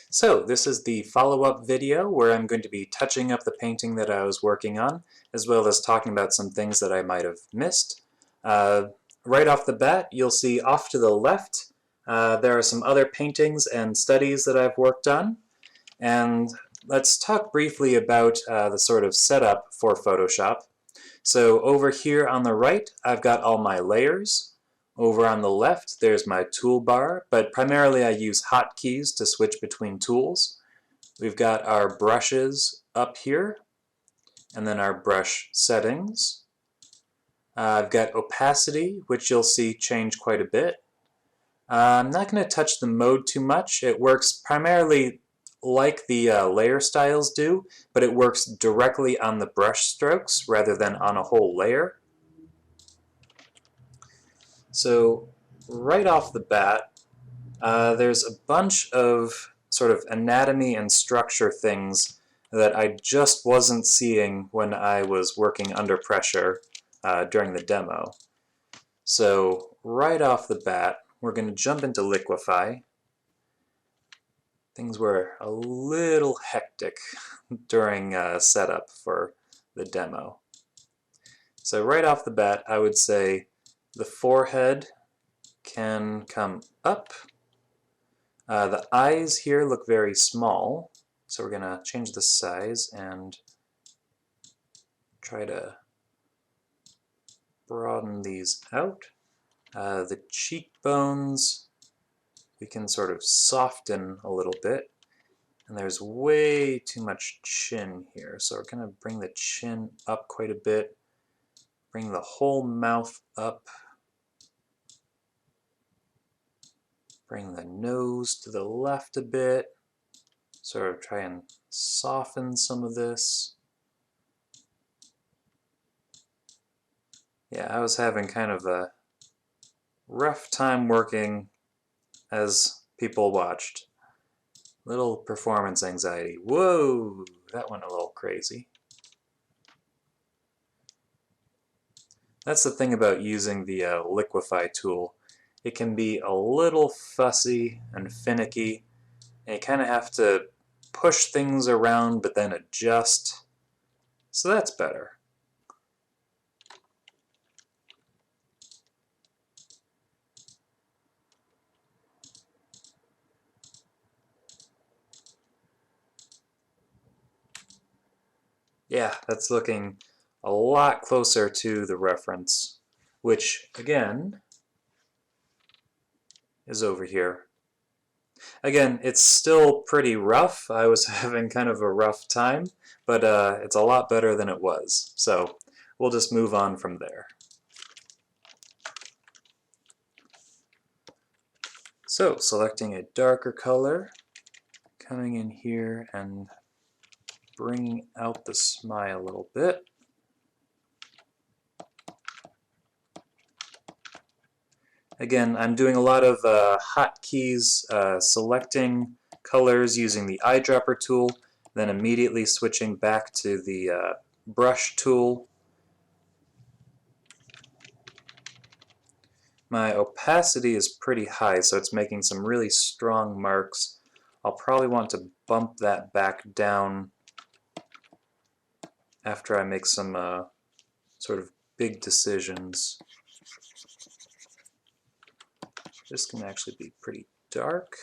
So this is the follow-up video where I'm going to be touching up the painting that I was working on, as well as talking about some things that I might have missed. Right off the bat, you'll see off to the left there are some other paintings and studies that I've worked on. And let's talk briefly about the sort of setup for Photoshop. So over here on the right, I've got all my layers. Over on the left, there's my toolbar, but primarily I use hotkeys to switch between tools. We've got our brushes up here, and then our brush settings. I've got opacity, which you'll see change quite a bit. I'm not going to touch the mode too much. It works primarily like the layer styles do, but it works directly on the brush strokes rather than on a whole layer. So right off the bat, there's a bunch of sort of anatomy and structure things that I just wasn't seeing when I was working under pressure during the demo. So right off the bat, we're going to jump into Liquify. Things were a little hectic during setup for the demo. So right off the bat, I would say the forehead can come up. The eyes here look very small, so we're going to change the size and try to broaden these out. The cheekbones we can sort of soften a little bit, and there's way too much chin here, so we're going to bring the chin up quite a bit, bring the whole mouth up, bring the nose to the left a bit, sort of try and soften some of this. Yeah, I was having kind of a rough time working as people watched. Little performance anxiety. Whoa, that went a little crazy. That's the thing about using the Liquify tool. It can be a little fussy and finicky, and you kind of have to push things around but then adjust. So that's better. Yeah, that's looking a lot closer to the reference, which, again, is over here. Again, it's still pretty rough. I was having kind of a rough time, but it's a lot better than it was. So we'll just move on from there. So selecting a darker color, coming in here and bringing out the smile a little bit. Again, I'm doing a lot of hotkeys, selecting colors using the eyedropper tool, then immediately switching back to the brush tool. My opacity is pretty high, so it's making some really strong marks. I'll probably want to bump that back down after I make some sort of big decisions. This can actually be pretty dark.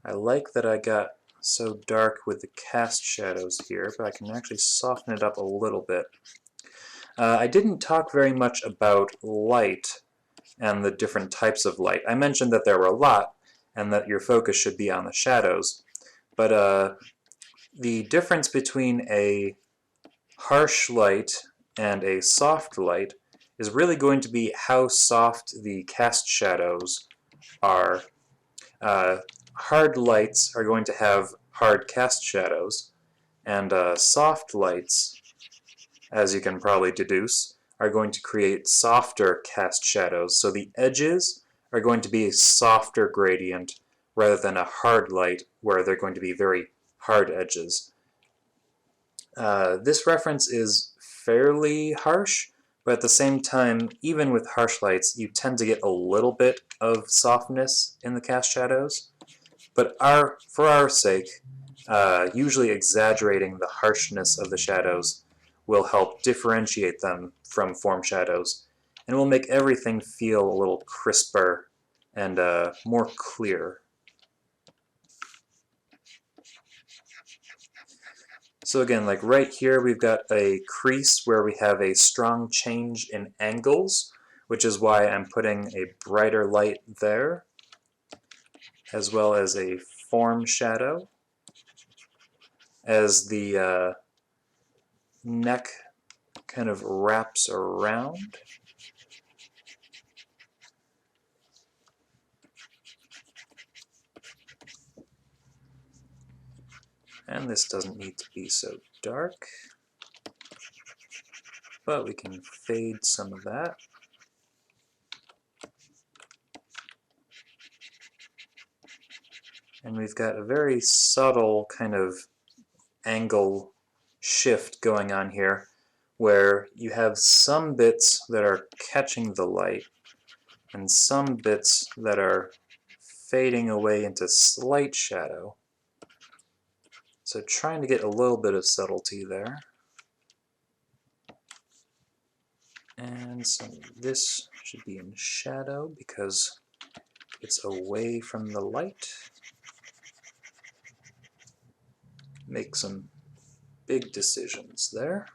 I like that I got so dark with the cast shadows here, but I can actually soften it up a little bit. I didn't talk very much about light and the different types of light. I mentioned that there were a lot and that your focus should be on the shadows, but the difference between a harsh light and a soft light is really going to be how soft the cast shadows are. Hard lights are going to have hard cast shadows, and soft lights, as you can probably deduce, are going to create softer cast shadows. So the edges are going to be a softer gradient rather than a hard light where they're going to be very hard edges. This reference is fairly harsh, but at the same time, even with harsh lights, you tend to get a little bit of softness in the cast shadows. But for our sake, usually exaggerating the harshness of the shadows will help differentiate them from form shadows, and will make everything feel a little crisper and more clear. So again, like right here, we've got a crease where we have a strong change in angles, which is why I'm putting a brighter light there, as well as a form shadow as the neck kind of wraps around. And this doesn't need to be so dark, but we can fade some of that. And we've got a very subtle kind of angle shift going on here, where you have some bits that are catching the light and some bits that are fading away into slight shadow. So trying to get a little bit of subtlety there. And some of this should be in shadow because it's away from the light. Make some big decisions there.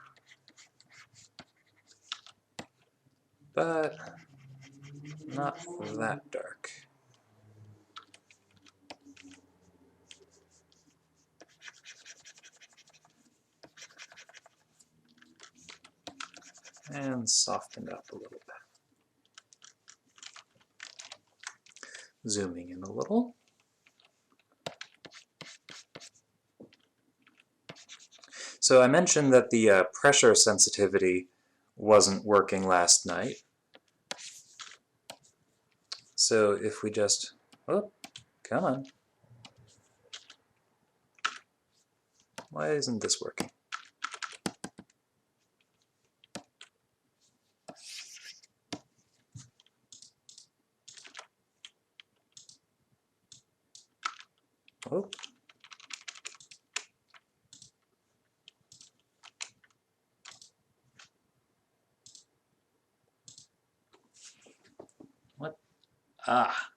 But not that dark. And soften up a little bit. Zooming in a little. So I mentioned that the pressure sensitivity wasn't working last night. So if we just, oh, come on. Why isn't this working? Oh. What? Ah.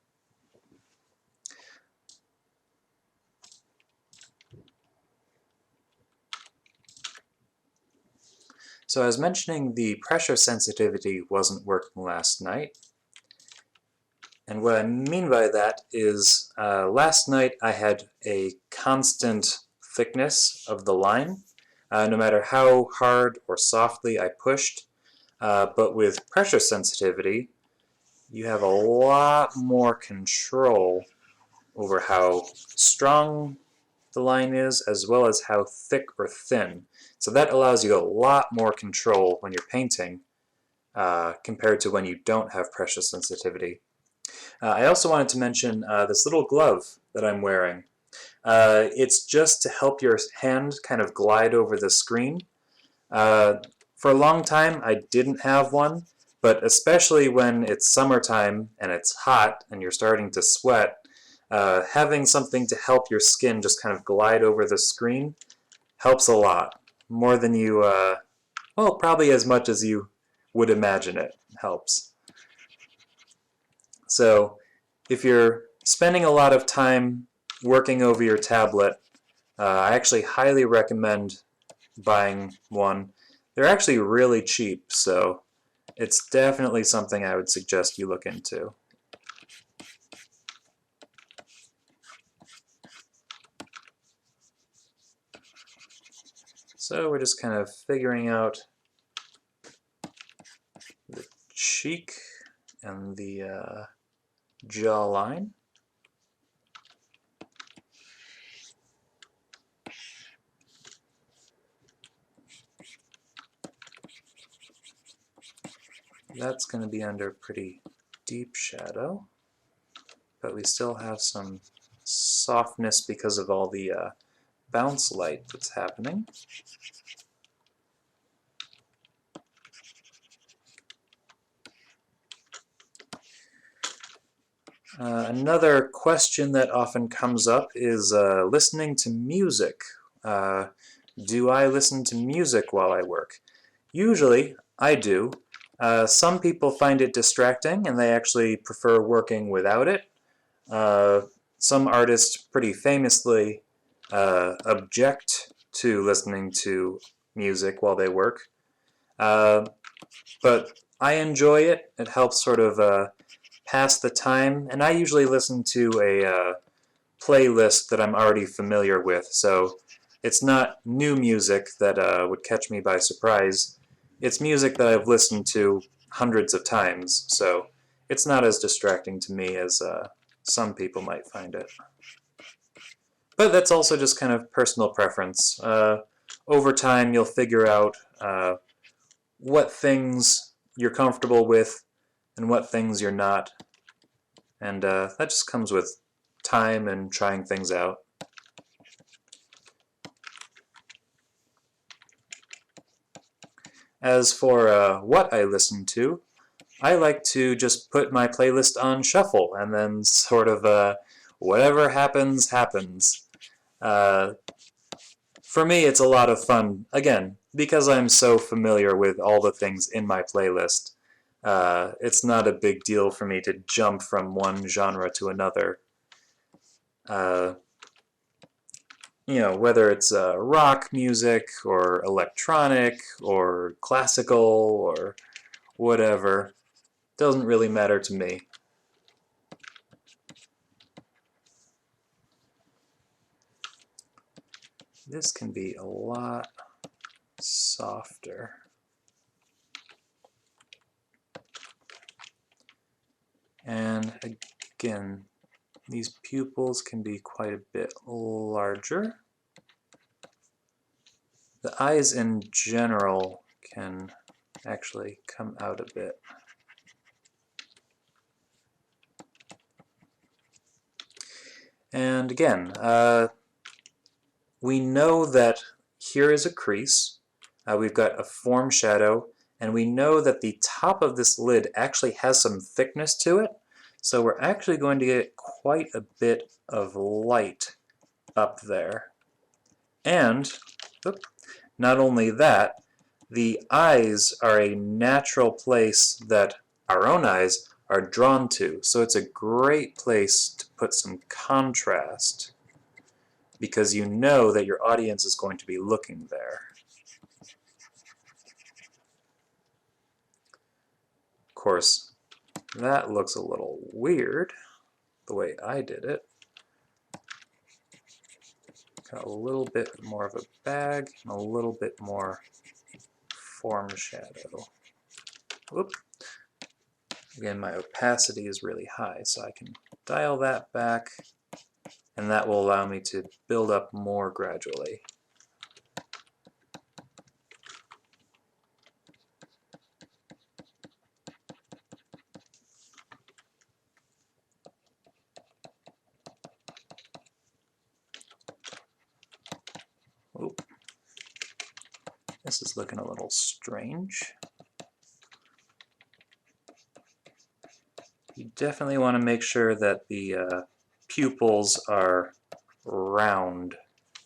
So I was mentioning the pressure sensitivity wasn't working last night. And what I mean by that is last night I had a constant thickness of the line, no matter how hard or softly I pushed. But with pressure sensitivity, you have a lot more control over how strong the line is, as well as how thick or thin. So that allows you a lot more control when you're painting compared to when you don't have pressure sensitivity. I also wanted to mention this little glove that I'm wearing. It's just to help your hand kind of glide over the screen. For a long time I didn't have one, but especially when it's summertime and it's hot and you're starting to sweat, having something to help your skin just kind of glide over the screen helps a lot. More than you, well, probably as much as you would imagine it helps. So if you're spending a lot of time working over your tablet, I actually highly recommend buying one. They're actually really cheap, so it's definitely something I would suggest you look into. So we're just kind of figuring out the cheek and the jawline. That's going to be under pretty deep shadow, but we still have some softness because of all the bounce light that's happening. Another question that often comes up is listening to music. Do I listen to music while I work? Usually, I do. Some people find it distracting and they actually prefer working without it. Uh, some artists pretty famously object to listening to music while they work. Uh, but I enjoy it. It helps sort of pass the time, and I usually listen to a playlist that I'm already familiar with, so it's not new music that would catch me by surprise. It's music that I've listened to hundreds of times, so it's not as distracting to me as some people might find it. But that's also just kind of personal preference. Over time, you'll figure out what things you're comfortable with and what things you're not, and that just comes with time and trying things out. As for what I listen to, I like to just put my playlist on shuffle and then sort of whatever happens, happens. Uh, for me, it's a lot of fun, again, because I'm so familiar with all the things in my playlist. It's not a big deal for me to jump from one genre to another. Uh, whether it's rock music or electronic or classical or whatever, doesn't really matter to me. This can be a lot softer. And again, these pupils can be quite a bit larger. The eyes in general can actually come out a bit. And again, we know that here is a crease. We've got a form shadow, and we know that the top of this lid actually has some thickness to it. So we're actually going to get quite a bit of light up there. And not only that, the eyes are a natural place that our own eyes are drawn to. So it's a great place to put some contrast because you know that your audience is going to be looking there. Of course, that looks a little weird the way I did it. Got a little bit more of a bag and a little bit more form shadow. Whoop. Again, my opacity is really high, so I can dial that back, and that will allow me to build up more gradually. Oop. This is looking a little strange. You definitely want to make sure that the pupils are round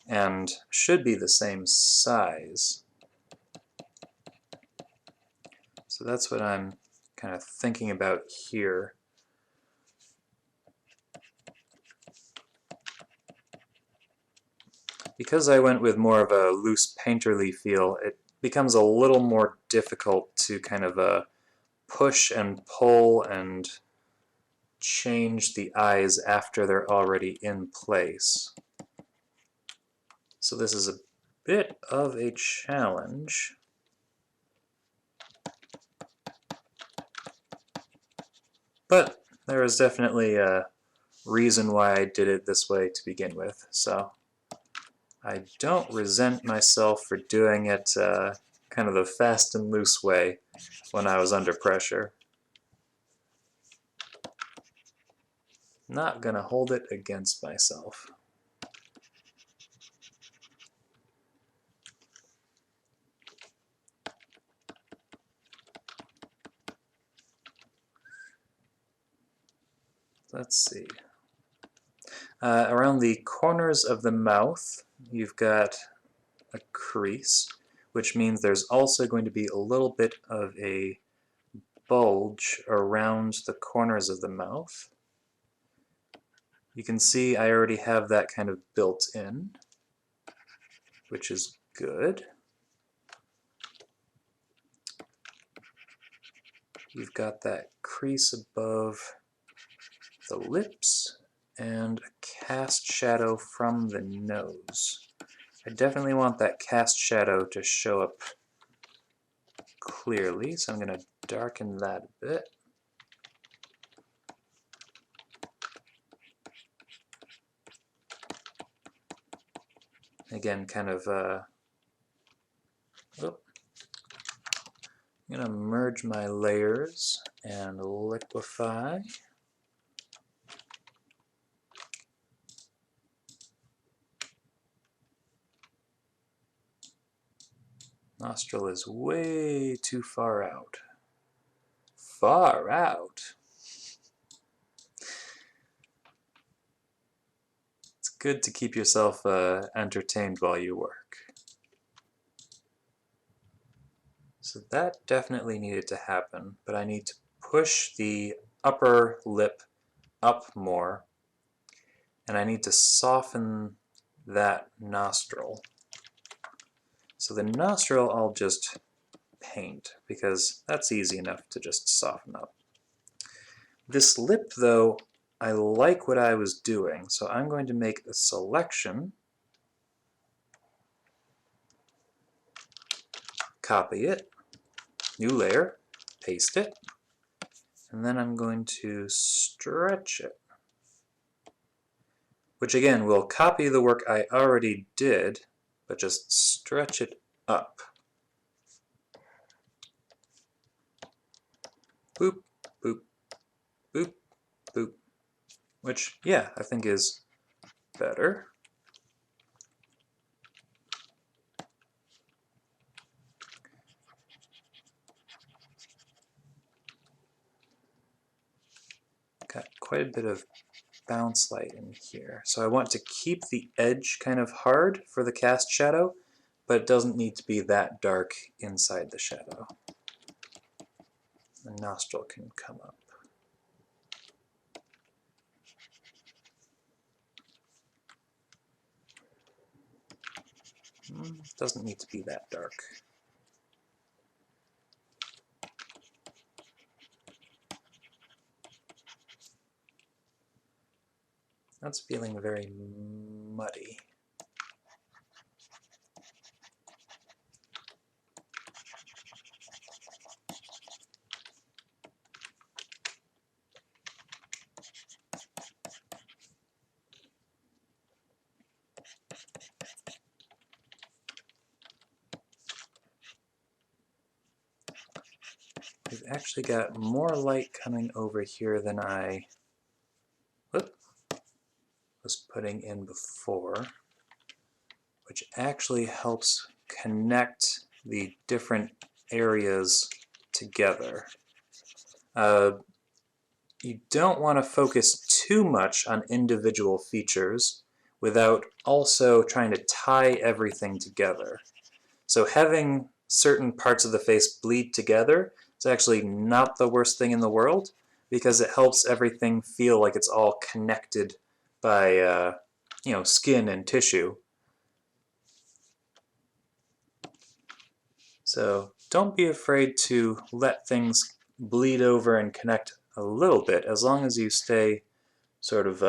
and should be the same size. So that's what I'm kind of thinking about here. Because I went with more of a loose painterly feel, it becomes a little more difficult to kind of push and pull and change the eyes after they're already in place. So this is a bit of a challenge. But there is definitely a reason why I did it this way to begin with, so I don't resent myself for doing it kind of the fast and loose way when I was under pressure. Not gonna hold it against myself. let's see. Around the corners of the mouth, you've got a crease, which means there's also going to be a little bit of a bulge around the corners of the mouth. You can see I already have that kind of built in, which is good. You've got that crease above the lips and a cast shadow from the nose. I definitely want that cast shadow to show up clearly, so I'm going to darken that a bit. Again, kind of, I'm going to merge my layers and liquefy. Nostril is way too far out. Far out! It's good to keep yourself entertained while you work. So that definitely needed to happen, but I need to push the upper lip up more, and I need to soften that nostril. So the nostril I'll just paint, because that's easy enough to just soften up. This lip, though, I like what I was doing, so I'm going to make a selection, copy it, new layer, paste it, and then I'm going to stretch it. Which again will copy the work I already did, but just stretch it up. Boop, boop, boop, boop. Which, yeah, I think is better. Got quite a bit of bounce light in here. So I want to keep the edge kind of hard for the cast shadow, but it doesn't need to be that dark inside the shadow. The nostril can come up. Doesn't need to be that dark. That's feeling very muddy. We've actually got more light coming over here than I was putting in before, which actually helps connect the different areas together. You don't want to focus too much on individual features without also trying to tie everything together. So having certain parts of the face bleed together is actually not the worst thing in the world, because it helps everything feel like it's all connected by skin and tissue. So don't be afraid to let things bleed over and connect a little bit, as long as you stay sort of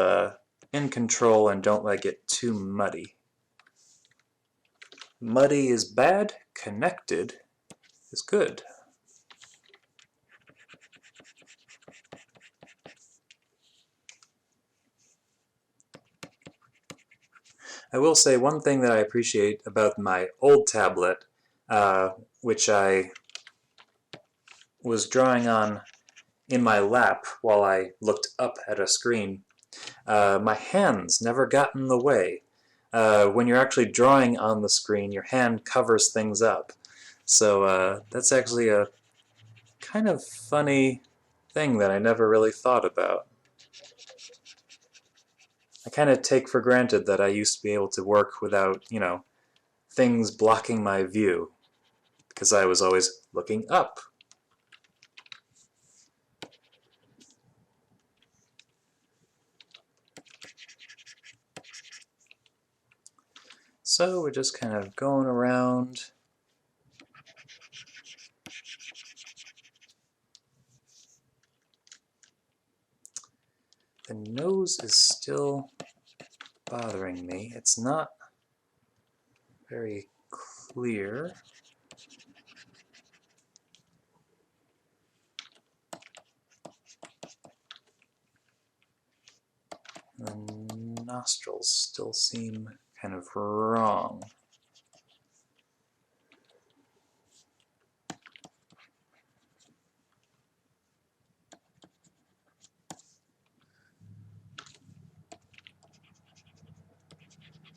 in control and don't let it get too muddy. Muddy is bad, connected is good. I will say one thing that I appreciate about my old tablet, which I was drawing on in my lap while I looked up at a screen, my hands never got in the way. When you're actually drawing on the screen, your hand covers things up. So that's actually a kind of funny thing that I never really thought about. I kind of take for granted that I used to be able to work without, you know, things blocking my view, because I was always looking up. So we're just kind of going around. The nose is still bothering me. It's not very clear. The nostrils still seem kind of wrong.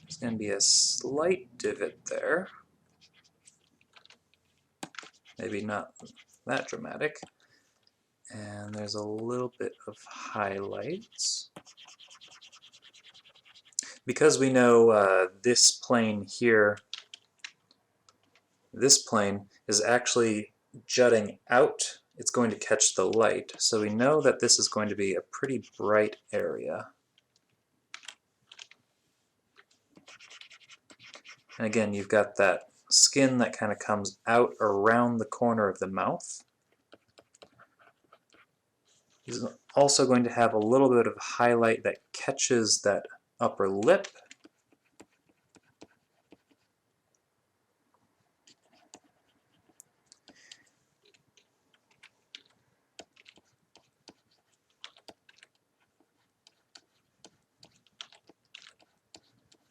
There's going to be a slight divot there. Maybe not that dramatic. And there's a little bit of highlights. Because we know this plane here, this plane is actually jutting out, it's going to catch the light. So we know that this is going to be a pretty bright area. And again, you've got that skin that kind of comes out around the corner of the mouth. He's also going to have a little bit of highlight that catches that upper lip.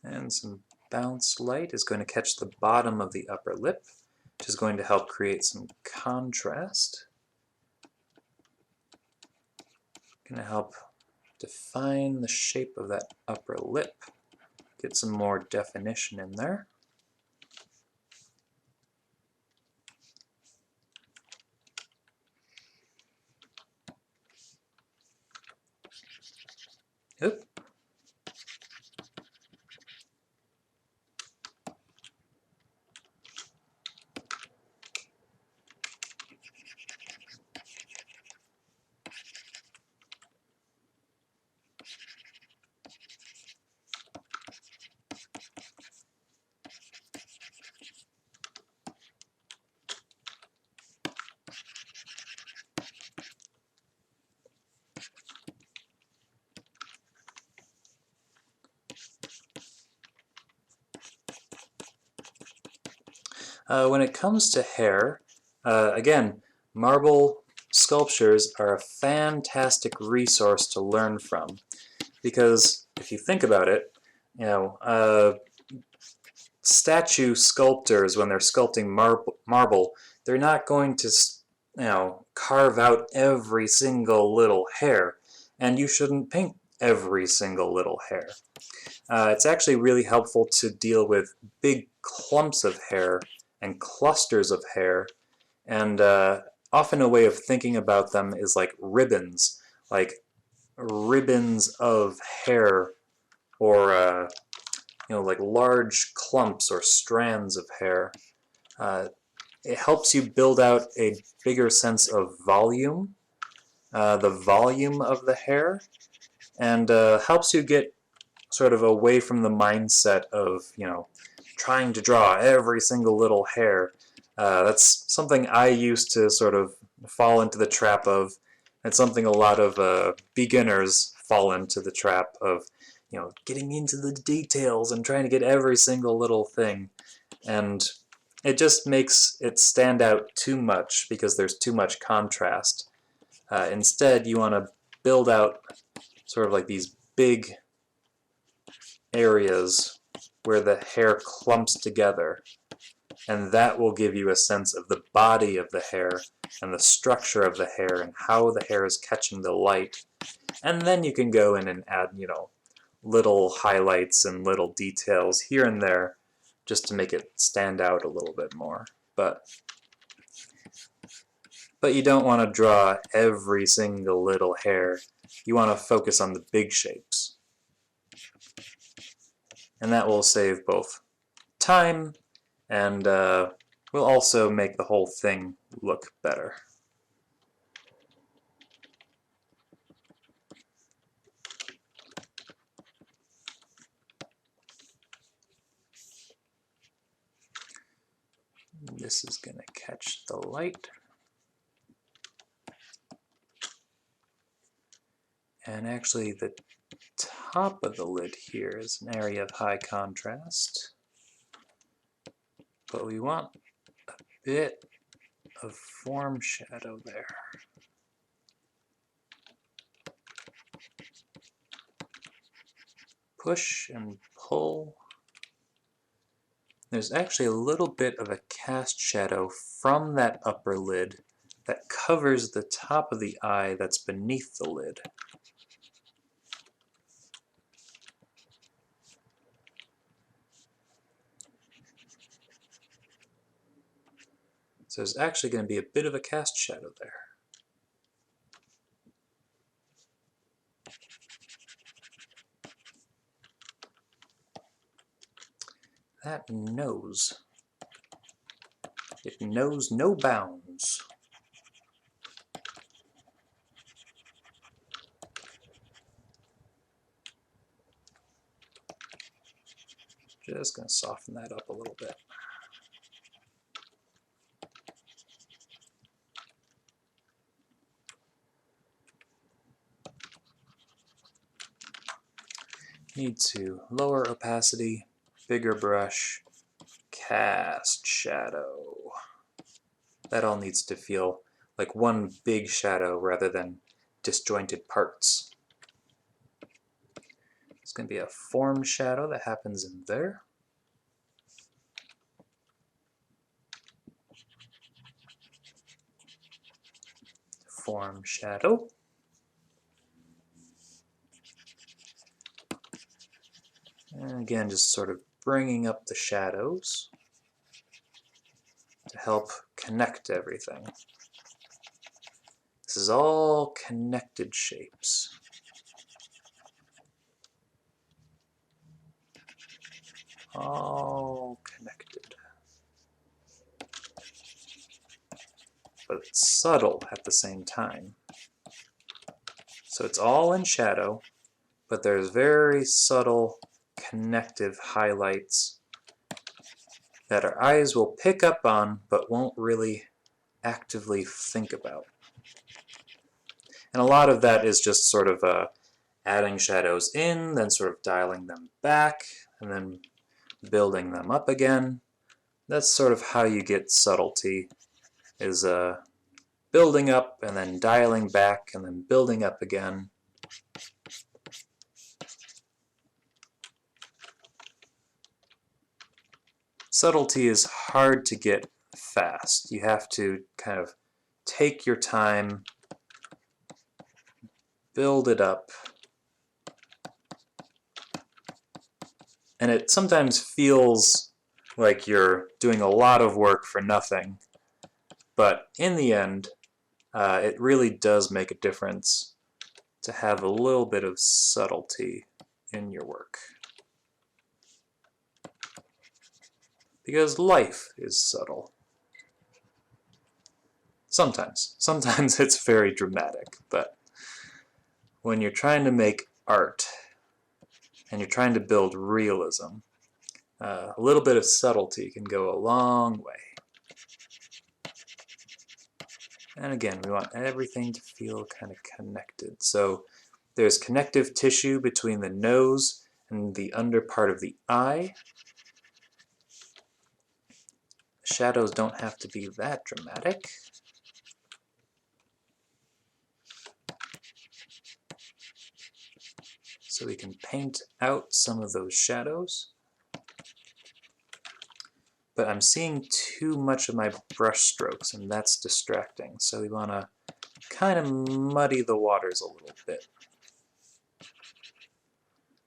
And some bounce light is going to catch the bottom of the upper lip, which is going to help create some contrast. Going to help define the shape of that upper lip, get some more definition in there. Oop. When it comes to hair, again, marble sculptures are a fantastic resource to learn from, because if you think about it, you know, statue sculptors, when they're sculpting marble, they're not going to, you know, carve out every single little hair, and you shouldn't paint every single little hair. It's actually really helpful to deal with big clumps of hair and clusters of hair, and often a way of thinking about them is like ribbons of hair, or you know, like large clumps or strands of hair. It helps you build out a bigger sense of volume, the volume of the hair, and helps you get sort of away from the mindset of, you know, trying to draw every single little hair. That's something I used to sort of fall into the trap of. It's something a lot of beginners fall into the trap of, you know, getting into the details and trying to get every single little thing. And it just makes it stand out too much because there's too much contrast. Instead, you want to build out sort of like these big areas where the hair clumps together, and that will give you a sense of the body of the hair and the structure of the hair and how the hair is catching the light. And then you can go in and add, you know, little highlights and little details here and there just to make it stand out a little bit more. But you don't want to draw every single little hair. You want to focus on the big shapes. And that will save both time and will also make the whole thing look better. This is going to catch the light. And actually the top of the lid here is an area of high contrast. But we want a bit of form shadow there. Push and pull. There's actually a little bit of a cast shadow from that upper lid that covers the top of the eye that's beneath the lid. So there's actually going to be a bit of a cast shadow there. That nose. It knows no bounds. Just going to soften that up a little bit. Need to lower opacity, bigger brush, cast shadow. That all needs to feel like one big shadow rather than disjointed parts. It's going to be a form shadow that happens in there. Form shadow. And again, just sort of bringing up the shadows to help connect everything. This is all connected shapes. All connected. But it's subtle at the same time. So it's all in shadow, but there's very subtle connective highlights that our eyes will pick up on but won't really actively think about. And a lot of that is just sort of adding shadows in, then sort of dialing them back, and then building them up again. That's sort of how you get subtlety, is building up and then dialing back and then building up again. Subtlety is hard to get fast. You have to kind of take your time, build it up, and it sometimes feels like you're doing a lot of work for nothing, but in the end, it really does make a difference to have a little bit of subtlety in your work. Because life is subtle. Sometimes. Sometimes it's very dramatic, but when you're trying to make art and you're trying to build realism, a little bit of subtlety can go a long way. And again, we want everything to feel kind of connected. So there's connective tissue between the nose and the under part of the eye. Shadows don't have to be that dramatic. So we can paint out some of those shadows. But I'm seeing too much of my brush strokes, and that's distracting. So we want to kind of muddy the waters a little bit.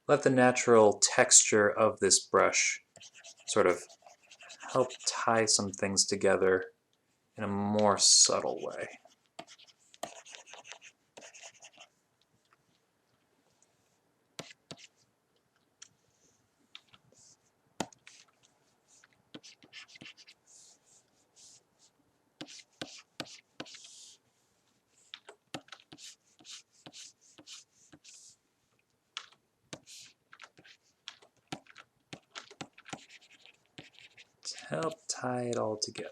Let the natural texture of this brush sort of help tie some things together in a more subtle way. help tie it all together.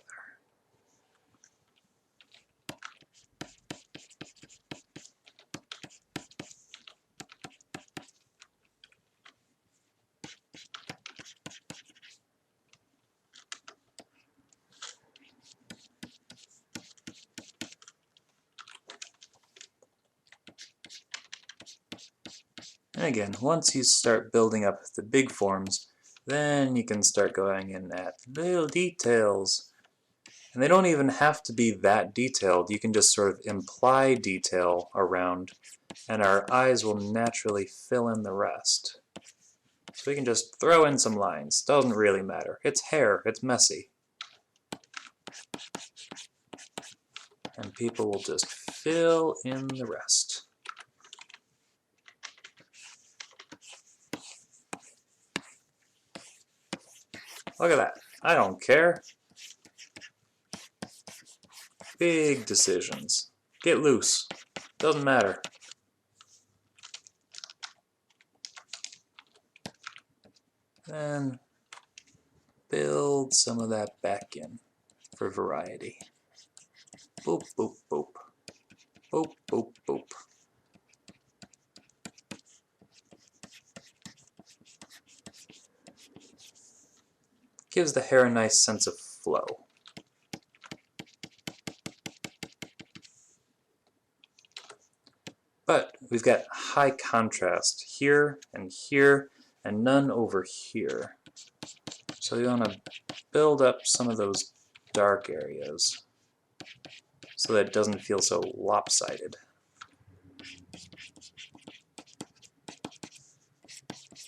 And again, once you start building up the big forms, then you can start going in at little details. And they don't even have to be that detailed. You can just sort of imply detail around, and our eyes will naturally fill in the rest. So we can just throw in some lines. Doesn't really matter. It's hair. It's messy. And people will just fill in the rest. Look at that. I don't care. Big decisions. Get loose. Doesn't matter. Then build some of that back in for variety. Boop, boop, boop. Boop, boop, boop. Gives the hair a nice sense of flow. But we've got high contrast here and none over here. So we want to build up some of those dark areas so that it doesn't feel so lopsided.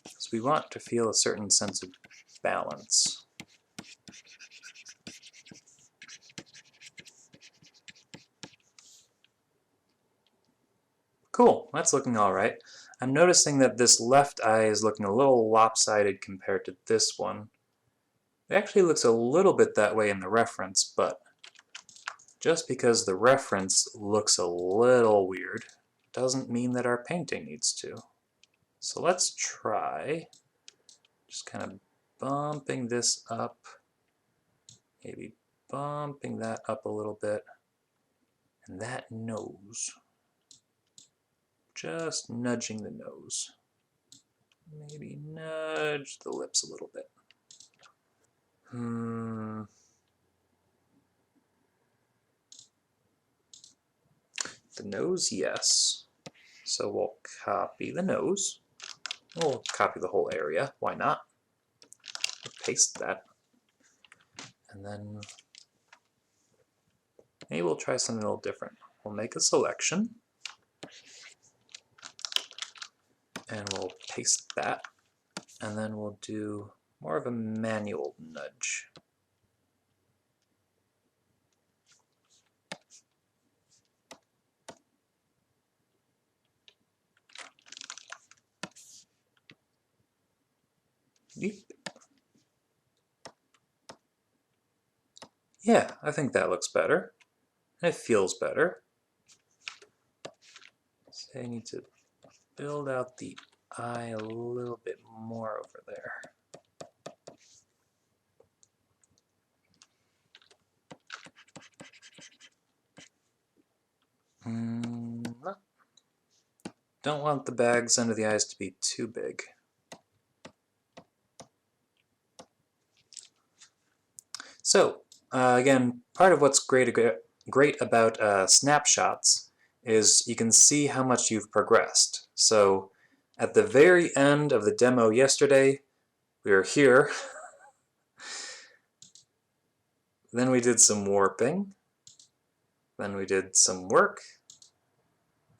So we want to feel a certain sense of balance. Cool, that's looking all right. I'm noticing that this left eye is looking a little lopsided compared to this one. It actually looks a little bit that way in the reference, but just because the reference looks a little weird doesn't mean that our painting needs to. So let's try just kind of bumping this up, maybe bumping that up a little bit, and that nose. Just nudging the nose. Maybe nudge the lips a little bit. The nose, yes. So we'll copy the nose. We'll copy the whole area. Why not? We'll paste that. And then maybe we'll try something a little different. We'll make a selection. And we'll paste that. And then we'll do more of a manual nudge. Yeep. Yeah, I think that looks better. And it feels better. So I need to build out the eye a little bit more over there. Don't want the bags under the eyes to be too big. So, again, part of what's great about snapshots is you can see how much you've progressed. So, at the very end of the demo yesterday, we were here. Then we did some warping. Then we did some work.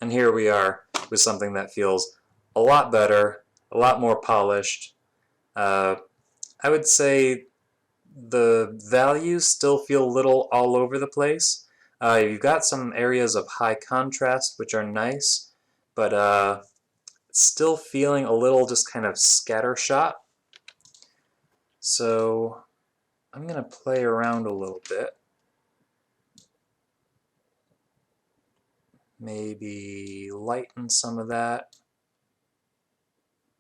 And here we are with something that feels a lot better, a lot more polished. I would say the values still feel a little all over the place. You've got some areas of high contrast, which are nice, but still feeling a little just kind of scattershot. So I'm going to play around a little bit. Maybe lighten some of that,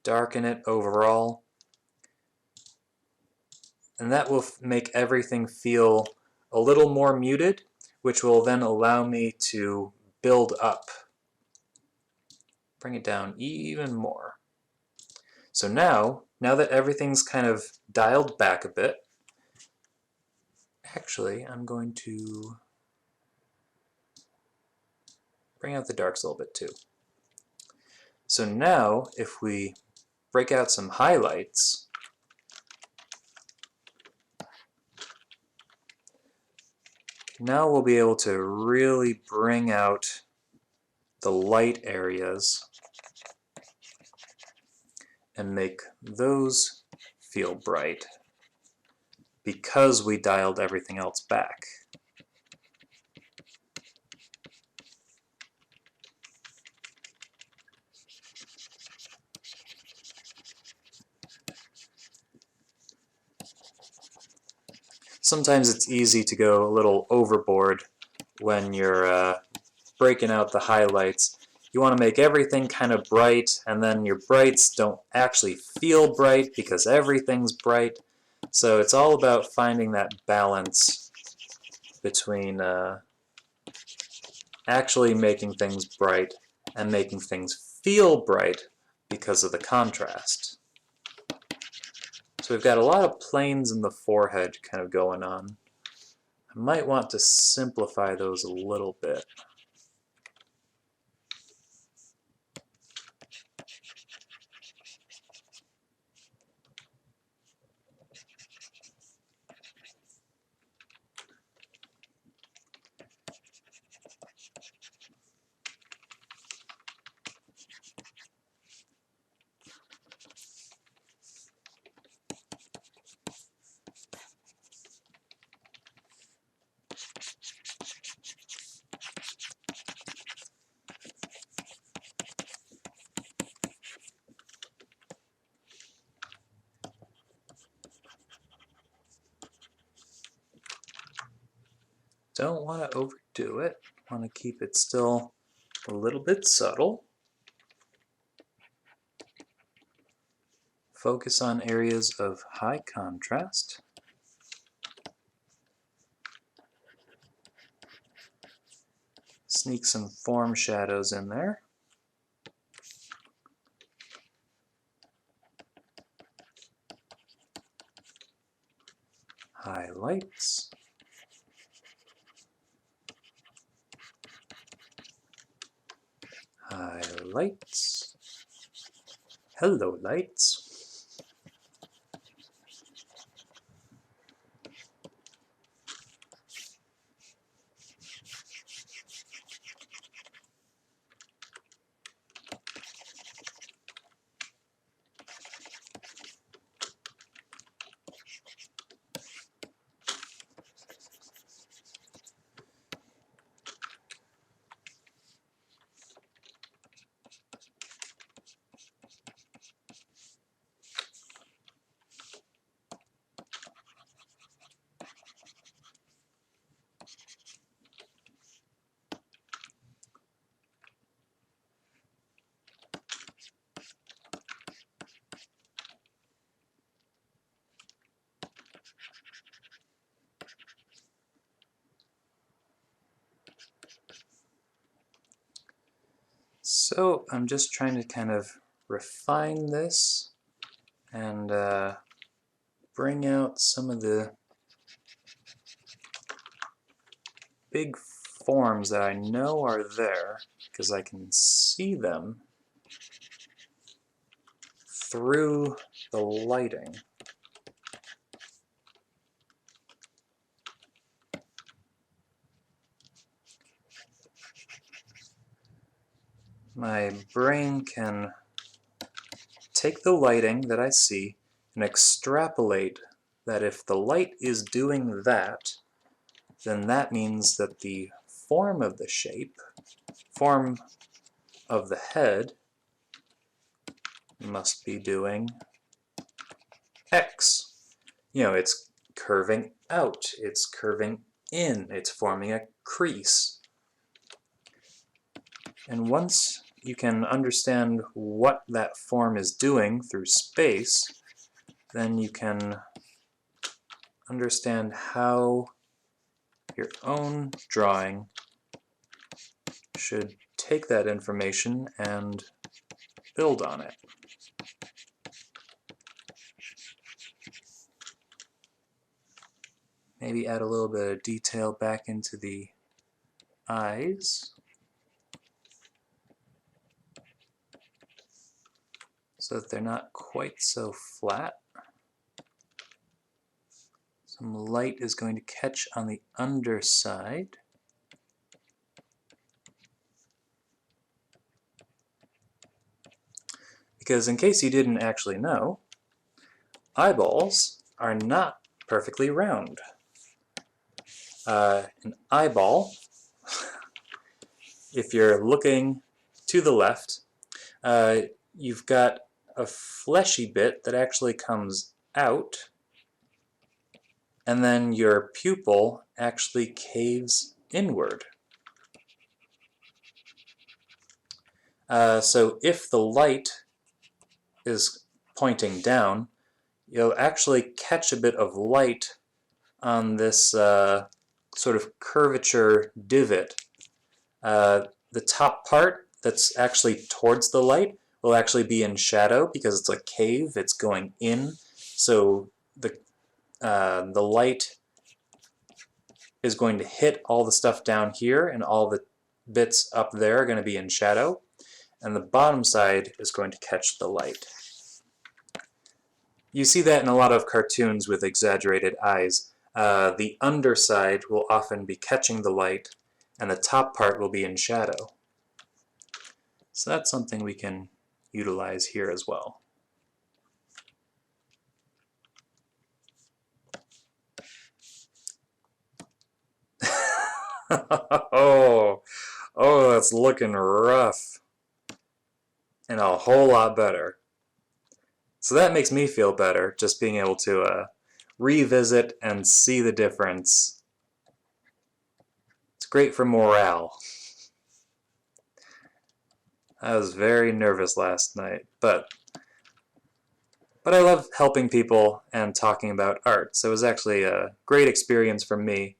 darken it overall. And that will make everything feel a little more muted, which will then allow me to build up. Bring it down even more. So now that everything's kind of dialed back a bit, actually, I'm going to bring out the darks a little bit too. So now, if we break out some highlights, now we'll be able to really bring out the light areas and make those feel bright because we dialed everything else back. Sometimes it's easy to go a little overboard when you're breaking out the highlights. You want to make everything kind of bright, and then your brights don't actually feel bright because everything's bright. So it's all about finding that balance between actually making things bright and making things feel bright because of the contrast. So we've got a lot of planes in the forehead kind of going on. I might want to simplify those a little bit. Don't want to overdo it. Want to keep it still a little bit subtle. Focus on areas of high contrast. Sneak some form shadows in there. Highlights. Highlights. Hello, lights. So I'm just trying to kind of refine this and bring out some of the big forms that I know are there because I can see them through the lighting. My brain can take the lighting that I see and extrapolate that if the light is doing that, then that means that the form of the shape, form of the head, must be doing X. You know, it's curving out, it's curving in, it's forming a crease. And once you can understand what that form is doing through space, then you can understand how your own drawing should take that information and build on it. Maybe add a little bit of detail back into the eyes so that they're not quite so flat. Some light is going to catch on the underside. Because in case you didn't actually know, eyeballs are not perfectly round. An eyeball, if you're looking to the left, you've got a fleshy bit that actually comes out, and then your pupil actually caves inward. So if the light is pointing down, you'll actually catch a bit of light on this sort of curvature divot. The top part that's actually towards the light will actually be in shadow because it's a cave, it's going in, so the light is going to hit all the stuff down here, and all the bits up there are going to be in shadow, and the bottom side is going to catch the light. You see that in a lot of cartoons with exaggerated eyes. The underside will often be catching the light, and the top part will be in shadow. So that's something we can utilize here as well. Oh, that's looking rough. And a whole lot better. So that makes me feel better, just being able to revisit and see the difference. It's great for morale. I was very nervous last night, but I love helping people and talking about art, so it was actually a great experience for me,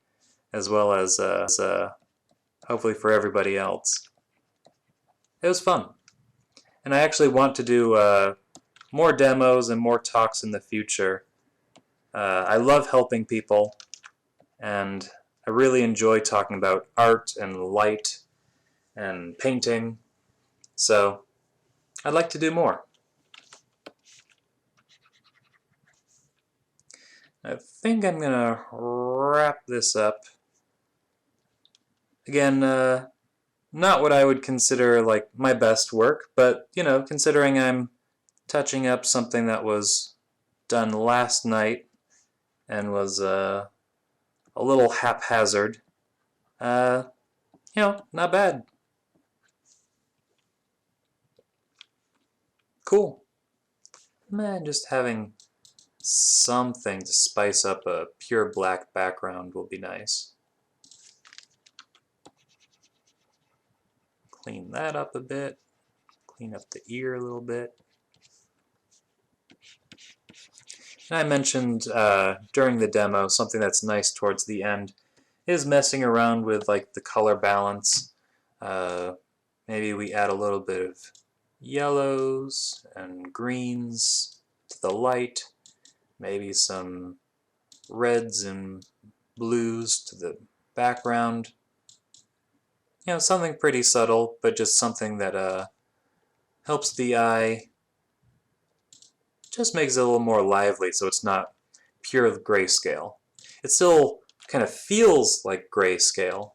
as well as hopefully for everybody else. It was fun. And I actually want to do more demos and more talks in the future. I love helping people, and I really enjoy talking about art and light and painting, so I'd like to do more. I think I'm gonna wrap this up. Again, not what I would consider like my best work, but you know, considering I'm touching up something that was done last night and was a little haphazard, you know, not bad. Cool. Man, just having something to spice up a pure black background will be nice. Clean that up a bit. Clean up the ear a little bit. And I mentioned during the demo, something that's nice towards the end is messing around with like the color balance. Maybe we add a little bit of yellows and greens to the light. Maybe some reds and blues to the background. You know, something pretty subtle, but just something that helps the eye, just makes it a little more lively so it's not pure grayscale. It still kind of feels like grayscale,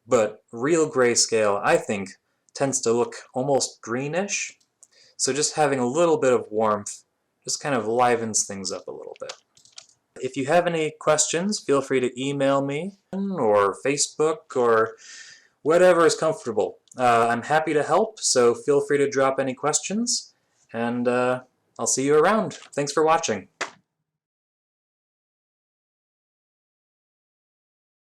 but real grayscale, I think, tends to look almost greenish. So just having a little bit of warmth just kind of livens things up a little bit. If you have any questions, feel free to email me or Facebook or whatever is comfortable. I'm happy to help, so feel free to drop any questions, and I'll see you around. Thanks for watching.